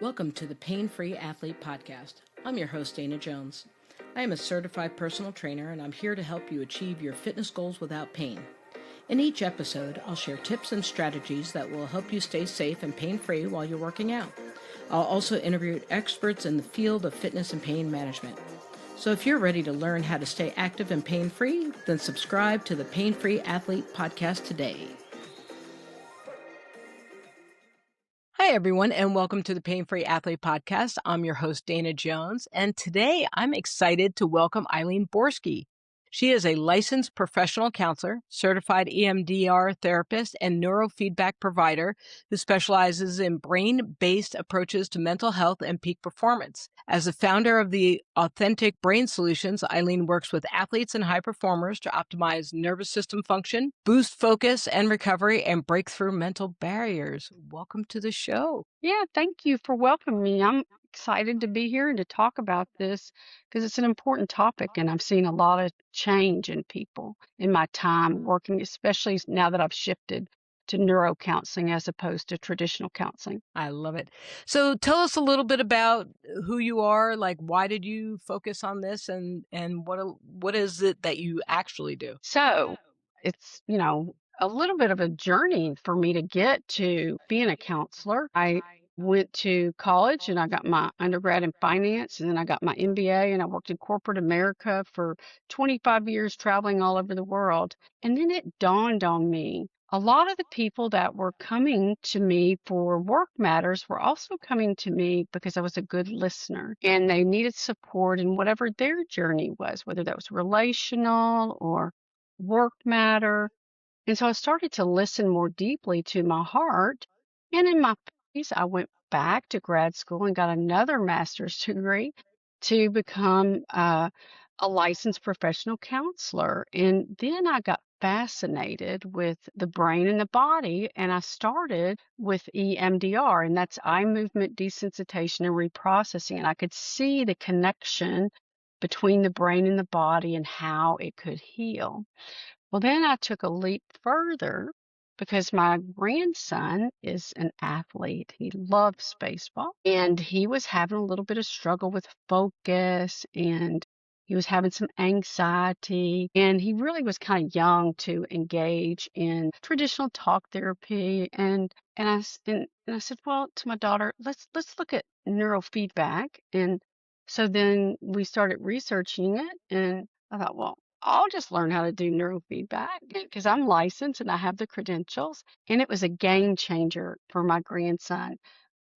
Welcome to the Pain-Free Athlete Podcast. I'm your host, Dana Jones. I am a certified personal trainer, and I'm here to help you achieve your fitness goals without pain. In each episode, I'll share tips and strategies that will help you stay safe and pain-free while you're working out. I'll also interview experts in the field of fitness and pain management. So if you're ready to learn how to stay active and pain-free, then subscribe to the Pain-Free Athlete Podcast today. Hi, everyone, and welcome to the Pain-Free Athlete Podcast. I'm your host, Dana Jones, and today I'm excited to welcome Eileen Borski. She is a licensed professional counselor, certified EMDR therapist, and neurofeedback provider who specializes in brain-based approaches to mental health and peak performance. As the founder of the Authentic Brain Solutions, Eileen works with athletes and high performers to optimize nervous system function, boost focus and recovery, and break through mental barriers. Welcome to the show. Yeah, thank you for welcoming me. I'm excited to be here and to talk about this because it's an important topic, and I've seen a lot of change in people in my time working, especially now that I've shifted to neuro counseling as opposed to traditional counseling. I love it. So tell us a little bit about who you are, like why did you focus on this, and what is it that you actually do? So it's, a little bit of a journey for me to get to being a counselor. I went to college and I got my undergrad in finance, and then I got my MBA, and I worked in corporate America for 25 years, traveling all over the world. And then it dawned on me, a lot of the people that were coming to me for work matters were also coming to me because I was a good listener, and they needed support in whatever their journey was, whether that was relational or work matter. And so I started to listen more deeply to my heart. And in my 30s, I went back to grad school and got another master's degree to become a licensed professional counselor. And then I got fascinated with the brain and the body, and I started with EMDR, and that's eye movement desensitization and reprocessing. And I could see the connection between the brain and the body and how it could heal. Well, then I took a leap further because my grandson is an athlete. He loves baseball, and he was having a little bit of struggle with focus, and he was having some anxiety, and he really was kind of young to engage in traditional talk therapy. And I said, well, to my daughter, let's look at neurofeedback. And so then we started researching it, and I thought, well, I'll just learn how to do neurofeedback because I'm licensed and I have the credentials. And it was a game changer for my grandson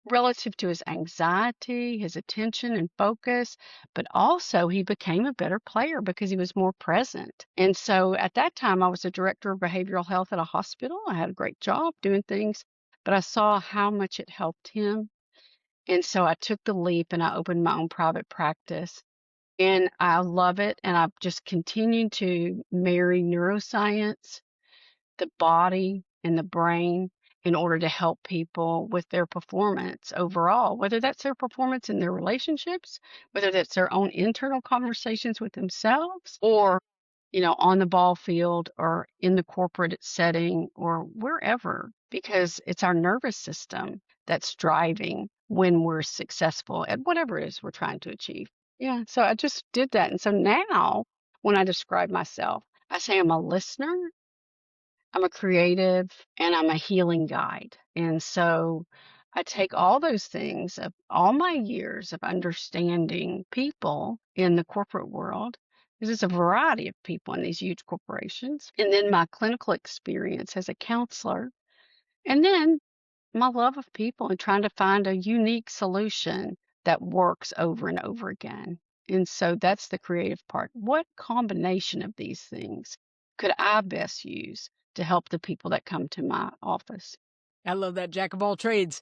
relative to his anxiety, his attention and focus, but also he became a better player because he was more present. And so at that time, I was a director of behavioral health at a hospital. I had a great job doing things, but I saw how much it helped him. And so I took the leap and I opened my own private practice. And I love it. And I've just continued to marry neuroscience, the body, and the brain in order to help people with their performance overall, whether that's their performance in their relationships, whether that's their own internal conversations with themselves, or, on the ball field or in the corporate setting or wherever, because it's our nervous system that's driving when we're successful at whatever it is we're trying to achieve. Yeah, so I just did that. And so now when I describe myself, I say I'm a listener, I'm a creative, and I'm a healing guide. And so I take all those things of all my years of understanding people in the corporate world, because there's a variety of people in these huge corporations, and then my clinical experience as a counselor, and then my love of people and trying to find a unique solution that works over and over again. And so that's the creative part. What combination of these things could I best use to help the people that come to my office? I love that, jack of all trades.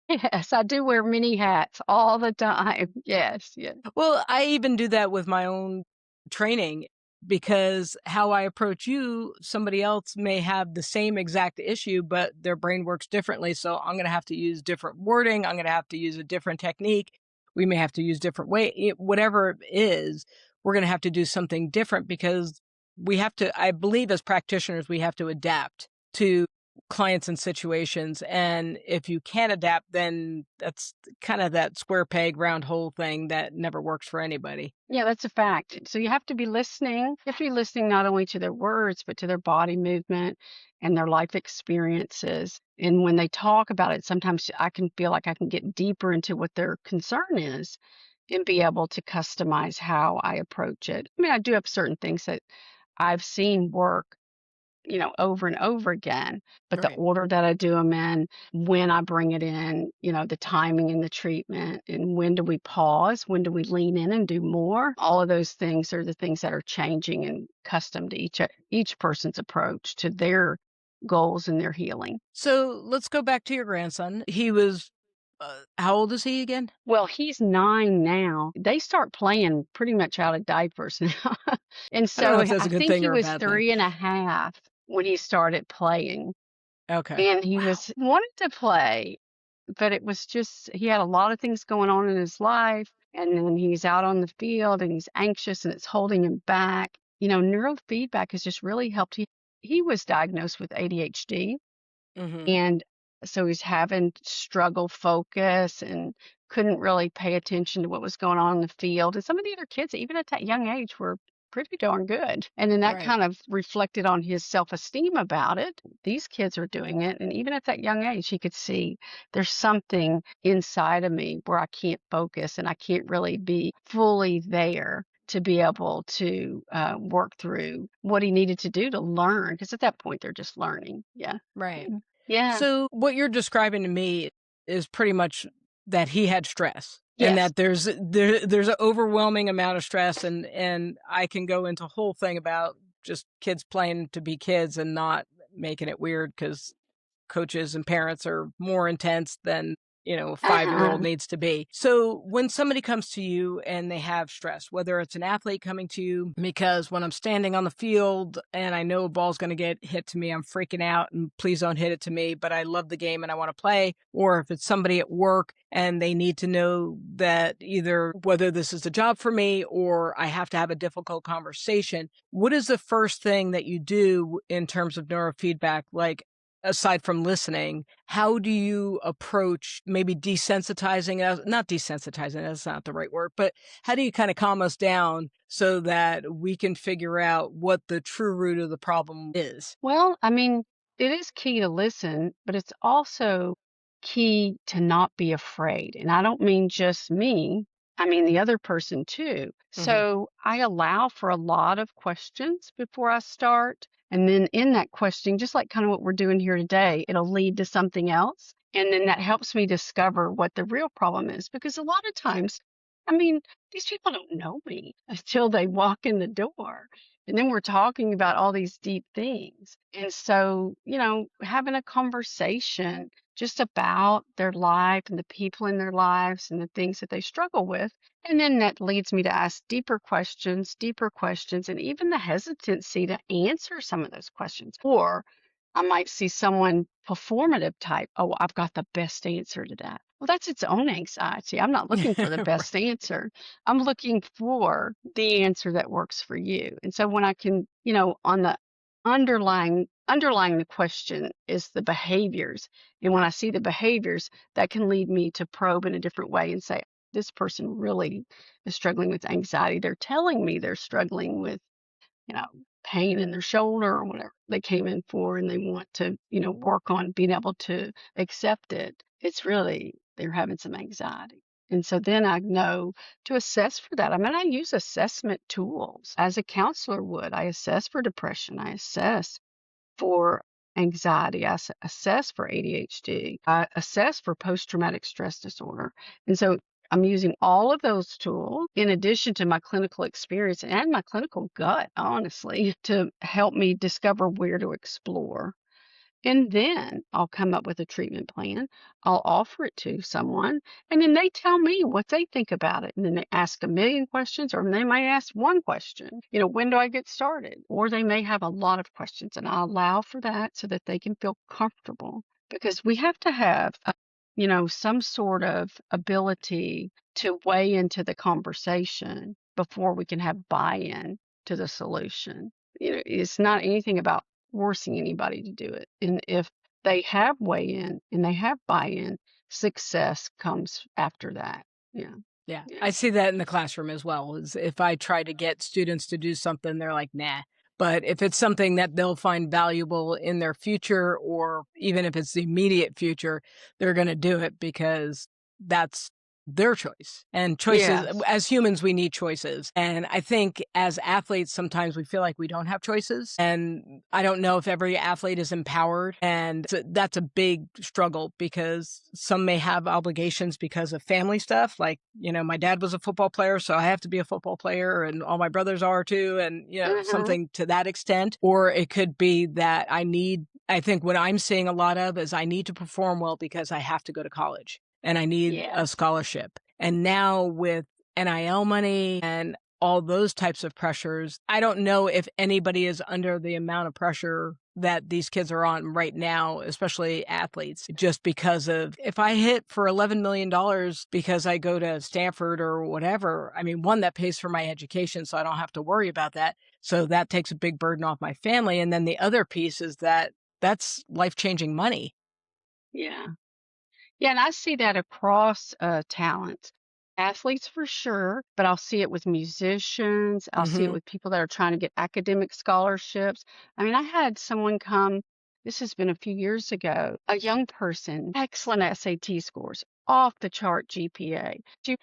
Yes, I do wear many hats all the time. Yes, yes. Well, I even do that with my own training, because how I approach you, somebody else may have the same exact issue, but their brain works differently. So I'm going to have to use different wording. I'm going to have to use a different technique. We may have to use different way, whatever it is, we're going to have to do something different because we have to, I believe as practitioners, we have to adapt to clients and situations. And if you can't adapt, then that's kind of that square peg, round hole thing that never works for anybody. Yeah, that's a fact. So you have to be listening. You have to be listening not only to their words, but to their body movement and their life experiences. And when they talk about it, sometimes I can feel like I can get deeper into what their concern is and be able to customize how I approach it. I mean, I do have certain things that I've seen work, over and over again, but the Right. order that I do them in, when I bring it in, the timing and the treatment, and when do we pause, when do we lean in and do more, all of those things are the things that are changing and custom to each person's approach to their goals and their healing. So let's go back to your grandson. He was, how old is he again? Well, he's 9 now. They start playing pretty much out of diapers now. And I don't know so if that's I a good think thing he or a was bad thing. 3.5 when he started playing. Okay. And he Wow. was wanted to play, but it was just he had a lot of things going on in his life, and then he's out on the field and he's anxious and it's holding him back. Neurofeedback has just really helped. He was diagnosed with ADHD, Hmm. and so he's having struggle focus and couldn't really pay attention to what was going on in the field. And some of the other kids, even at that young age, were pretty darn good. And then that Right. kind of reflected on his self-esteem about it. These kids are doing it. And even at that young age, he could see there's something inside of me where I can't focus and I can't really be fully there to be able to work through what he needed to do to learn. Because at that point, they're just learning. Yeah. Right. Yeah. So what you're describing to me is pretty much that he had stress and Yes. that there's an overwhelming amount of stress, and I can go into a whole thing about just kids playing to be kids and not making it weird because coaches and parents are more intense than, a 5-year-old Uh-huh. needs to be. So when somebody comes to you and they have stress, whether it's an athlete coming to you because when I'm standing on the field and I know a ball's going to get hit to me, I'm freaking out and please don't hit it to me, but I love the game and I want to play. Or if it's somebody at work and they need to know that either whether this is a job for me or I have to have a difficult conversation, what is the first thing that you do in terms of neurofeedback? Like, aside from listening, how do you approach maybe desensitizing us? Not desensitizing, that's not the right word, but how do you kind of calm us down so that we can figure out what the true root of the problem is? Well, I mean, it is key to listen, but it's also key to not be afraid. And I don't mean just me, I mean the other person too. Hmm. So I allow for a lot of questions before I start. And then in that question, just like kind of what we're doing here today, it'll lead to something else. And then that helps me discover what the real problem is. Because a lot of times, I mean, these people don't know me until they walk in the door. And then we're talking about all these deep things. And so, having a conversation just about their life and the people in their lives and the things that they struggle with. And then that leads me to ask deeper questions, and even the hesitancy to answer some of those questions. Or I might see someone performative type. Oh, I've got the best answer to that. Well, that's its own anxiety. I'm not looking for the best answer. I'm looking for the answer that works for you. And so when I can, on the underlying the question is the behaviors. And when I see the behaviors, that can lead me to probe in a different way and say, this person really is struggling with anxiety. They're telling me they're struggling with, you know, pain in their shoulder or whatever they came in for, and they want to, work on being able to accept it. It's really they're having some anxiety. And so then I know to assess for that. I mean, I use assessment tools as a counselor would. I assess for depression. I assess for anxiety. Assess for ADHD. I assess for post traumatic stress disorder. And so I'm using all of those tools in addition to my clinical experience and my clinical gut, honestly, to help me discover where to explore. And then I'll come up with a treatment plan. I'll offer it to someone, and then they tell me what they think about it. And then they ask a million questions, or they might ask one question, when do I get started? Or they may have a lot of questions, and I allow for that so that they can feel comfortable. Because we have to have, some sort of ability to weigh into the conversation before we can have buy-in to the solution. It's not anything about forcing anybody to do it. And if they have weigh-in and they have buy-in, success comes after that. Yeah. Yeah, Yeah. I see that in the classroom as well, is if I try to get students to do something, they're like, "Nah." But if it's something that they'll find valuable in their future, or even if it's the immediate future, they're gonna do it because that's their choice. And choices, Yes. as humans, we need choices. And I think as athletes, sometimes we feel like we don't have choices. And I don't know if every athlete is empowered. And that's a big struggle because some may have obligations because of family stuff. Like, my dad was a football player, so I have to be a football player, and all my brothers are too. And, Mhm. something to that extent. Or it could be that I think what I'm seeing a lot of is I need to perform well because I have to go to college and I need a Yes. scholarship. And now with NIL money and all those types of pressures, I don't know if anybody is under the amount of pressure that these kids are on right now, especially athletes, just because of if I hit for $11 million because I go to Stanford or whatever, I mean, one, that pays for my education, so I don't have to worry about that. So that takes a big burden off my family. And then the other piece is that that's life-changing money. Yeah. Yeah, and I see that across talents. Athletes for sure, but I'll see it with musicians. I'll see it Mhm. with people that are trying to get academic scholarships. I mean, I had someone come, this has been a few years ago, a young person, excellent SAT scores, off the chart GPA.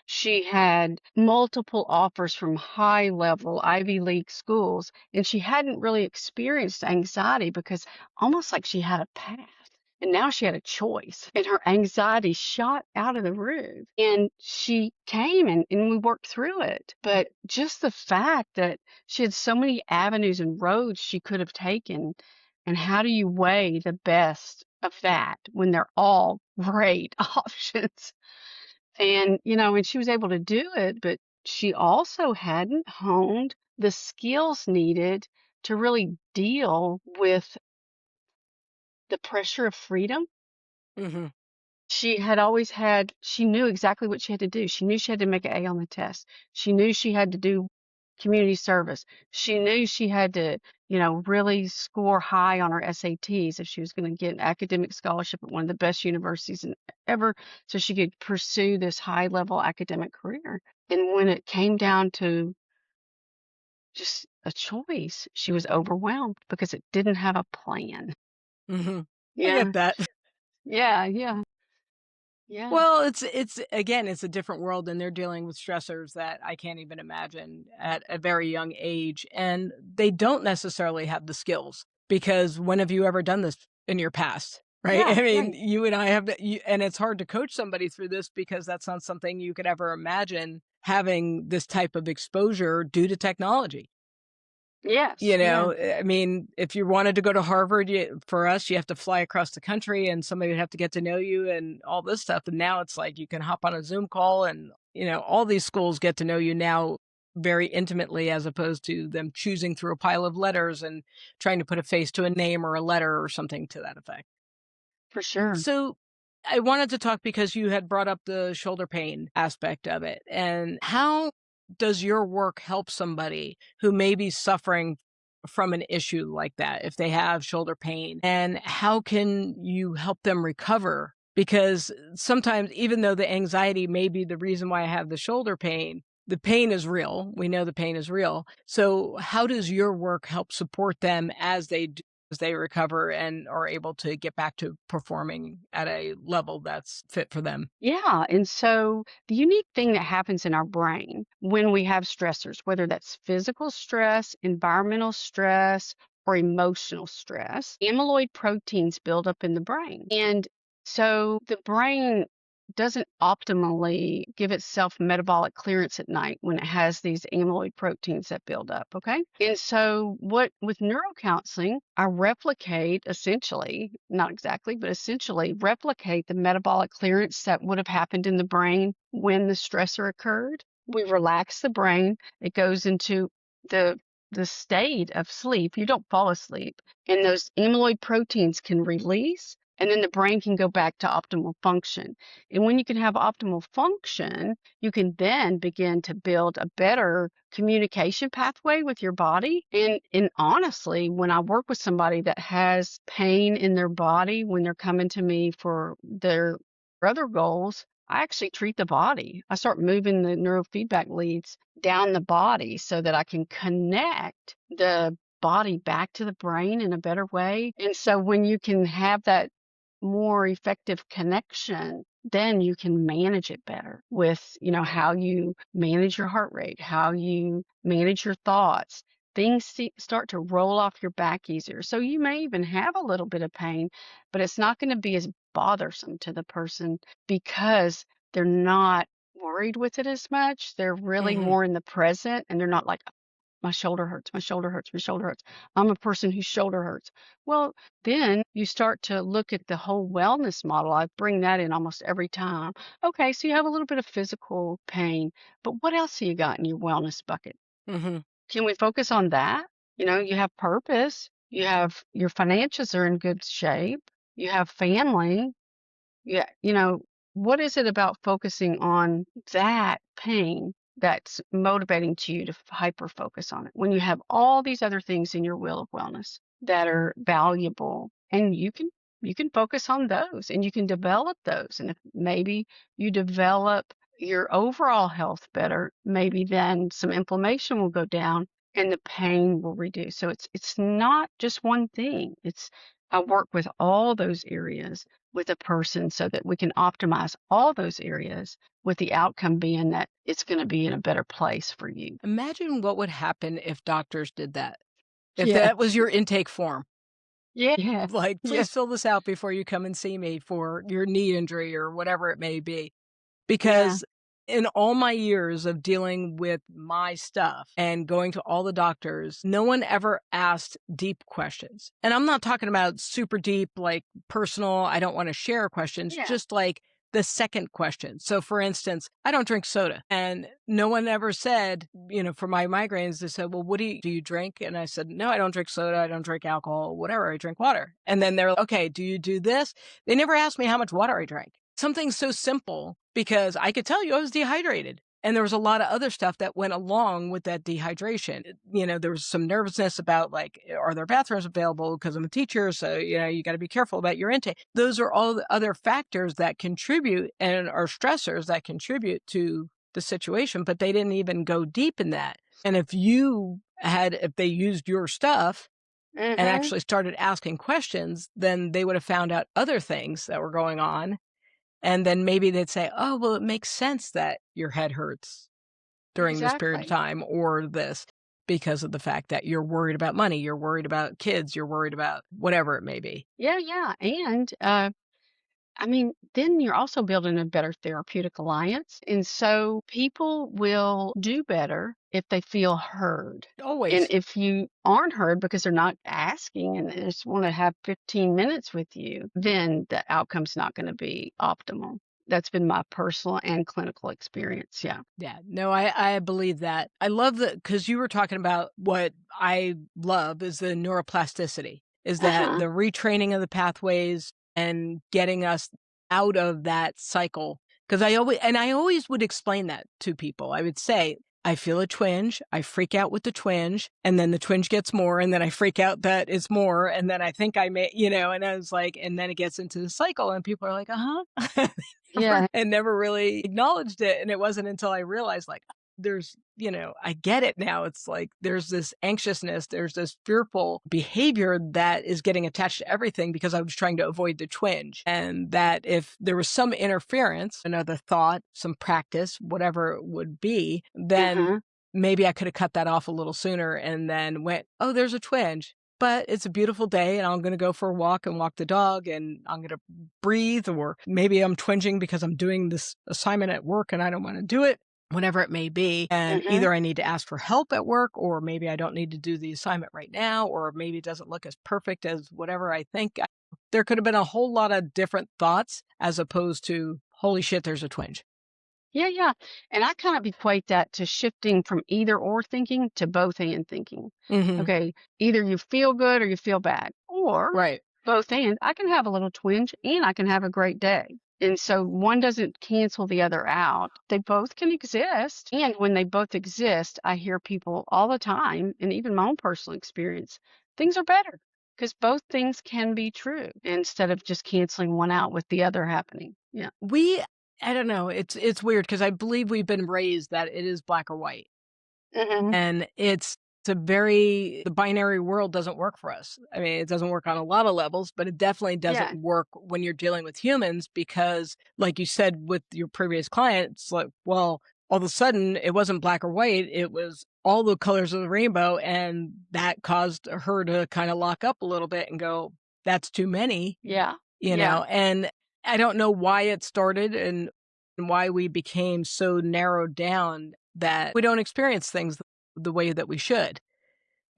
She had multiple offers from high level Ivy League schools, and she hadn't really experienced anxiety because almost like she had a path. And now she had a choice, and her anxiety shot out of the roof. And she came and we worked through it. But just the fact that she had so many avenues and roads she could have taken, and how do you weigh the best of that when they're all great options? And she was able to do it, but she also hadn't honed the skills needed to really deal with the pressure of freedom. Mhm. She knew exactly what she had to do. She knew she had to make an A on the test. She knew she had to do community service. She knew she had to, really score high on her SATs if she was going to get an academic scholarship at one of the best universities ever, so she could pursue this high level academic career. And when it came down to just a choice, she was overwhelmed because it didn't have a plan. Mhm. I Yeah, get that. yeah, yeah, yeah, Well, it's again, it's a different world and they're dealing with stressors that I can't even imagine at a very young age, and they don't necessarily have the skills because when have you ever done this in your past, right? yeah, I mean, right. you and I have and it's hard to coach somebody through this because that's not something you could ever imagine having this type of exposure due to technology. Yes, yeah, I mean, if you wanted to go to Harvard, for us, you have to fly across the country and somebody would have to get to know you and all this stuff. And now it's like you can hop on a Zoom call and, all these schools get to know you now very intimately as opposed to them choosing through a pile of letters and trying to put a face to a name or a letter or something to that effect. for sure. So I wanted to talk because you had brought up the shoulder pain aspect of it. And how does your work help somebody who may be suffering from an issue like that if they have shoulder pain? And how can you help them recover? Because sometimes, even though the anxiety may be the reason why I have the pain is real. We know the pain is real. So, how does your work help support them as they recover and are able to get back to performing at a level that's fit for them? Yeah. And so the unique thing that happens in our brain when we have stressors, whether that's physical stress, environmental stress, or emotional stress, amyloid proteins build up in the brain. And so the brain doesn't optimally give itself metabolic clearance at night when it has these amyloid proteins that build up. Okay. And so, what with neurocounseling, I replicate essentially, not exactly, but essentially replicate the metabolic clearance that would have happened in the brain when the stressor occurred. We relax the brain, it goes into the the state of sleep. You don't fall asleep, and those amyloid proteins can release, and then the brain can go back to optimal function. And when you can have optimal function, you can then begin to build a better communication pathway with your body. And honestly, when I work with somebody that has pain in their body when they're coming to me for their other goals, I actually treat the body. I start moving the neurofeedback leads down the body so that I can connect the body back to the brain in a better way. And so when you can have that more effective connection, then you can manage it better with, how you manage your heart rate, how you manage your thoughts. Things start to roll off your back easier. So you may even have a little bit of pain, but it's not going to be as bothersome to the person because they're not worried with it as much. They're really Mhm. more in the present and they're not like, my shoulder hurts, my shoulder hurts, my shoulder hurts. I'm a person whose shoulder hurts. Well, then you start to look at the whole wellness model. I bring that in almost every time. Okay, so you have a little bit of physical pain, but what else have you got in your wellness bucket? Mhm. Can we focus on that? You have purpose. You have your finances are in good shape. You have family. Yeah, what is it about focusing on that pain that's motivating to you to hyper focus on it when you have all these other things in your wheel of wellness that are valuable and you can focus on those and you can develop those, and if maybe you develop your overall health better, maybe then some inflammation will go down and the pain will reduce. So it's not just one thing. It's I work with all those areas with a person so that we can optimize all those areas with the outcome being that it's going to be in a better place for you. Imagine what would happen if doctors did that. If Yeah. that was your intake form, Yeah. like, Yeah. "Please fill this out before you come and see me for your knee injury," or whatever it may be. Yeah. Because in all my years of dealing with my stuff and going to all the doctors, no one ever asked deep questions. And I'm not talking about super deep, like personal, I don't want to share questions, Yeah. just like the second question. So, for instance, I don't drink soda. And no one ever said, for my migraines, they said, "Well, what do you drink?" And I said, "No, I don't drink soda. I don't drink alcohol, whatever. I drink water." And then they're like, "Okay, do you do this?" They never asked me how much water I drank. Something so simple, because I could tell you I was dehydrated. And there was a lot of other stuff that went along with that dehydration. There was some nervousness about, like, are there bathrooms available? Because I'm a teacher. So, you got to be careful about your intake. Those are all the other factors that contribute and are stressors that contribute to the situation, but they didn't even go deep in that. And if they used your stuff and Mhm. actually started asking questions, then they would have found out other things that were going on, and then maybe they'd say, "Oh, well, it makes sense that your head hurts during this period of Exactly. time or this because of the fact that you're worried about money, you're worried about kids, you're worried about whatever it may be." Yeah, yeah. And I mean, then you're also building a better therapeutic alliance. And so people will do better if they feel heard. And Always. if you aren't heard because they're not asking and they just want to have 15 minutes with you, then the outcome's not going to be optimal. That's been my personal and clinical experience. Yeah. Yeah. No, I believe that. I love because you were talking about what I love is the neuroplasticity, is that Uh-huh. the retraining of the pathways and getting us out of that cycle. Because I always would explain that to people. I would say, I feel a twinge, I freak out with the twinge, and then the twinge gets more, and then I freak out that it's more, and then I think I may, and I was like, and then it gets into the cycle, and people are like, uh-huh. Yeah. Never really acknowledged it. And it wasn't until I realized, like, I get it now. It's like there's this anxiousness, there's this fearful behavior that is getting attached to everything because I was trying to avoid the twinge. And that if there was some interference, another thought, some practice, whatever it would be, then Uh-huh. maybe I could have cut that off a little sooner and then went, "Oh, there's a twinge. But it's a beautiful day and I'm going to go for a walk and walk the dog and I'm going to breathe," or maybe I'm twinging because I'm doing this assignment at work and I don't want to do it, whatever it may be. And Uh-huh. either I need to ask for help at work, or maybe I don't need to do the assignment right now, or maybe it doesn't look as perfect as whatever I think. There could have been a whole lot of different thoughts as opposed to, "Holy shit, there's a twinge." Yeah, yeah. And I kind of equate that to shifting from either or thinking to both and thinking. Hmm. Okay, either you feel good or you feel bad, or Right. both and. I can have a little twinge and I can have a great day. And so one doesn't cancel the other out. They both can exist. And when they both exist, I hear people all the time, and even my own personal experience, things are better because both things can be true instead of just canceling one out with the other happening. Yeah. I don't know, it's weird because I believe we've been raised that it is black or white. Hmm. And the binary world doesn't work for us. I mean, it doesn't work on a lot of levels, but it definitely doesn't Yeah. work when you're dealing with humans because, like you said with your previous client, it's like, well, all of a sudden it wasn't black or white, it was all the colors of the rainbow. And that caused her to kind of lock up a little bit and go, that's too many, Yeah. Yeah. and I don't know why it started and why we became so narrowed down that we don't experience things the way that we should.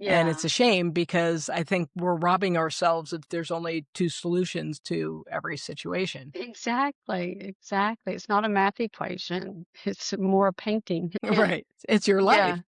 And Yeah. it's a shame because I think we're robbing ourselves if there's only two solutions to every situation. Exactly. Exactly. It's not a math equation. It's more a painting. Right. It's your life.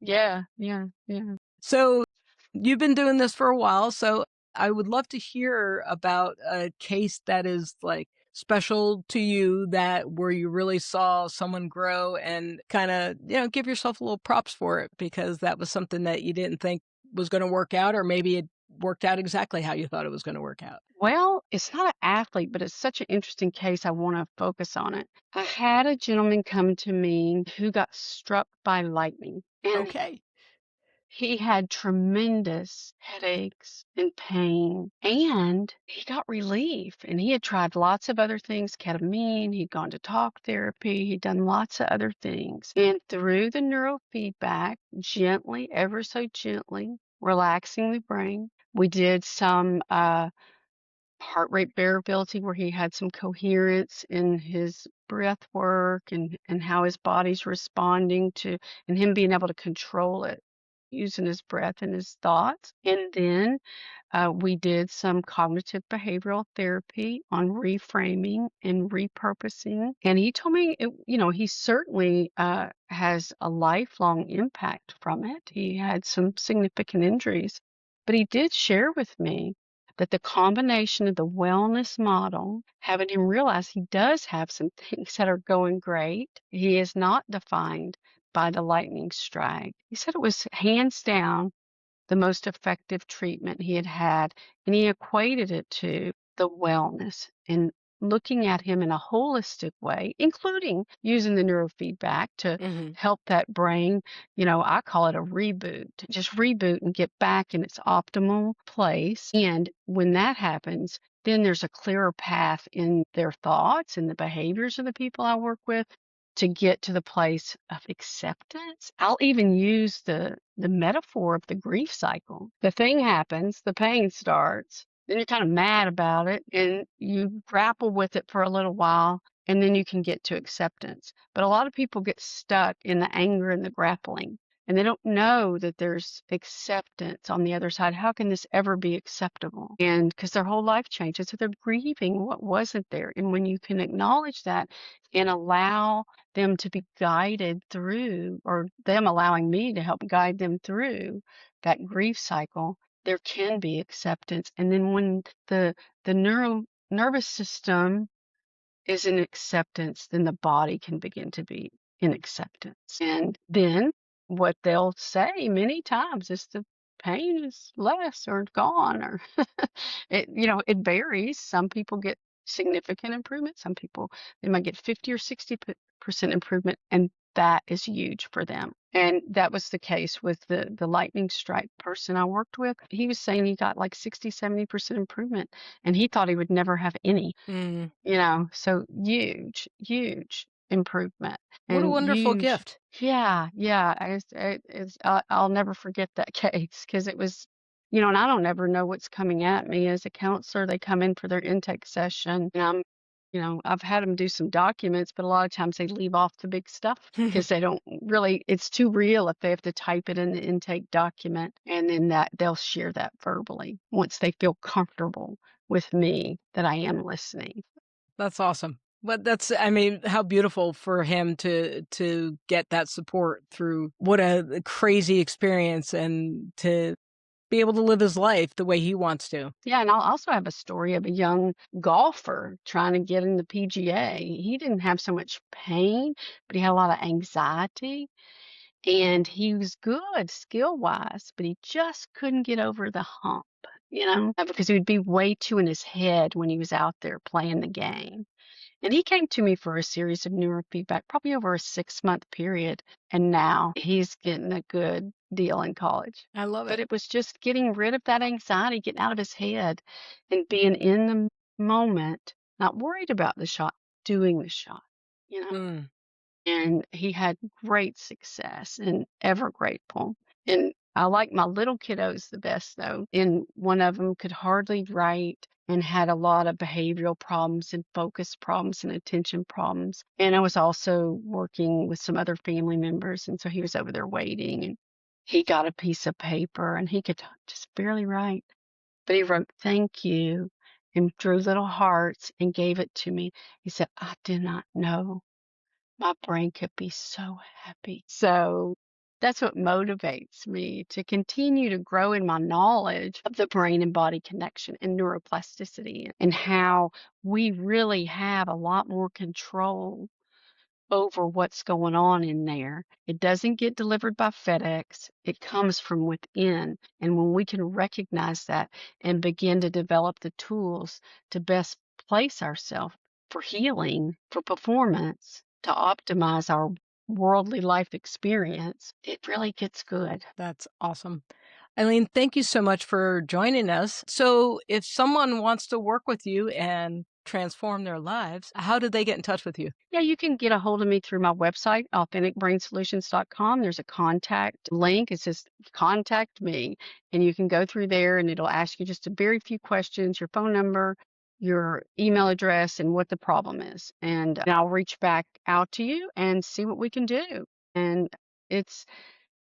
Yeah. Yeah. Yeah. Yeah. So you've been doing this for a while. So I would love to hear about a case that is like special to you that where you really saw someone grow and kind of, give yourself a little props for it because that was something that you didn't think was going to work out, or maybe it worked out exactly how you thought it was going to work out. Well, it's not an athlete, but it's such an interesting case. I want to focus on it. I had a gentleman come to me who got struck by lightning, and Okay. he had tremendous headaches and pain, and he got relief. And he had tried lots of other things, ketamine, he'd gone to talk therapy, he'd done lots of other things. And through the neurofeedback, gently, ever so gently, relaxing the brain, we did some heart rate variability where he had some coherence in his breath work and how his body's responding to and him being able to control it using his breath and his thoughts. And then we did some cognitive behavioral therapy on reframing and repurposing. And he told me, he certainly has a lifelong impact from it. He had some significant injuries, but he did share with me that the combination of the wellness model, having him realize he does have some things that are going great, he is not defined by the lightning strike. He said it was hands down the most effective treatment he had had, and he equated it to the wellness and looking at him in a holistic way, including using the neurofeedback to Hmm. help that brain, I call it a reboot, just reboot and get back in its optimal place. And when that happens, then there's a clearer path in their thoughts and the behaviors of the people I work with to get to the place of acceptance. I'll even use the metaphor of the grief cycle. The thing happens, the pain starts, then you're kind of mad about it and you grapple with it for a little while and then you can get to acceptance. But a lot of people get stuck in the anger and the grappling and they don't know that there's acceptance on the other side. How can this ever be acceptable? And because their whole life changes, so they're grieving what wasn't there. And when you can acknowledge that and allow them to be guided through, or them allowing me to help guide them through that grief cycle, there can be acceptance. And then when the nervous system is in acceptance, then the body can begin to be in acceptance. And then what they'll say many times is the pain is less or gone or it varies. Some people get significant improvement. Some people they might get 50 or 60% improvement, and that is huge for them. And that was the case with the lightning strike person I worked with. He was saying he got like 60, 70% improvement, and he thought he would never have any. Mm. So huge, huge improvement What a and wonderful huge. gift. Yeah, yeah. I'll never forget that case because it was, and I don't ever know what's coming at me as a counselor. They come in for their intake session and I've had them do some documents, but a lot of times they leave off the big stuff because they don't really, it's too real if they have to type it in the intake document and then that they'll share that verbally once they feel comfortable with me that I am listening. That's awesome. But I mean, how beautiful for him to get that support through what a crazy experience and to be able to live his life the way he wants to. Yeah, and I'll also have a story of a young golfer trying to get in the PGA. He didn't have so much pain, but he had a lot of anxiety, and he was good skill-wise, but he just couldn't get over the hump, because he would be way too in his head when he was out there playing the game. And he came to me for a series of neurofeedback, probably over a 6-month period. And now he's getting a good deal in college. I love But it. it was just getting rid of that anxiety, getting out of his head and being in the moment, not worried about the shot, doing the shot, you know? Mm, And he had great success and ever grateful. And I like my little kiddos the best though. And one of them could hardly write and had a lot of behavioral problems and focus problems and attention problems. And I was also working with some other family members. And so he was over there waiting and he got a piece of paper and he could just barely write. But he wrote, "Thank you," and drew little hearts and gave it to me. He said, "I did not know my brain could be so happy." So that's what motivates me to continue to grow in my knowledge of the brain and body connection and neuroplasticity and how we really have a lot more control over what's going on in there. It doesn't get delivered by FedEx. It comes from within. And when we can recognize that and begin to develop the tools to best place ourselves for healing, for performance, to optimize our worldly life experience, it really gets good. that's awesome. Eileen, thank you so much for joining us. So, if someone wants to work with you and transform their lives, how do they get in touch with you? Yeah, you can get a hold of me through my website, authenticbrainsolutions.com. There's a contact link. It says contact me, and you can go through there and it'll ask you just a very few questions, your phone number, your email address, and what the problem is. And I'll reach back out to you and see what we can do. And it's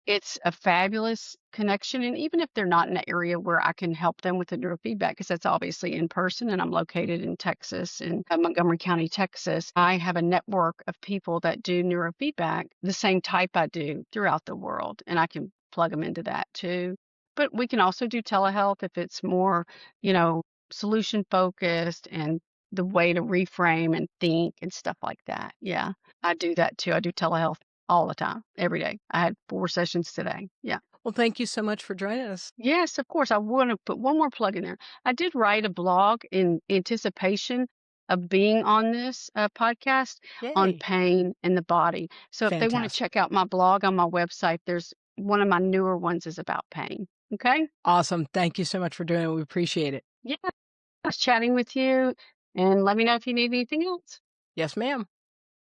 it's a fabulous connection, and even if they're not in an area where I can help them with the neurofeedback, because that's obviously in person, and I'm located in Texas, in Montgomery County, Texas, I have a network of people that do neurofeedback the same type I do throughout the world, and I can plug them into that too. But we can also do telehealth if it's more, you know, solution focused and the way to reframe and think and stuff like that. Yeah, I do that too. I do telehealth all the time, every day. I had 4 sessions today. Yeah. Well, thank you so much for joining us. Yes, of course. I want to put one more plug in there. I did write a blog in anticipation of being on this podcast on Yay. pain in the body. So if they want to Fantastic. check out my blog on my website, there's one of my newer ones is about pain. Okay? Awesome. Thank you so much for doing it. We appreciate it. Yeah. I was chatting with you and let me know if you need anything else. Yes, ma'am.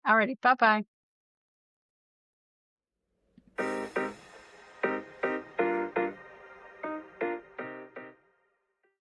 Alrighty. Bye bye.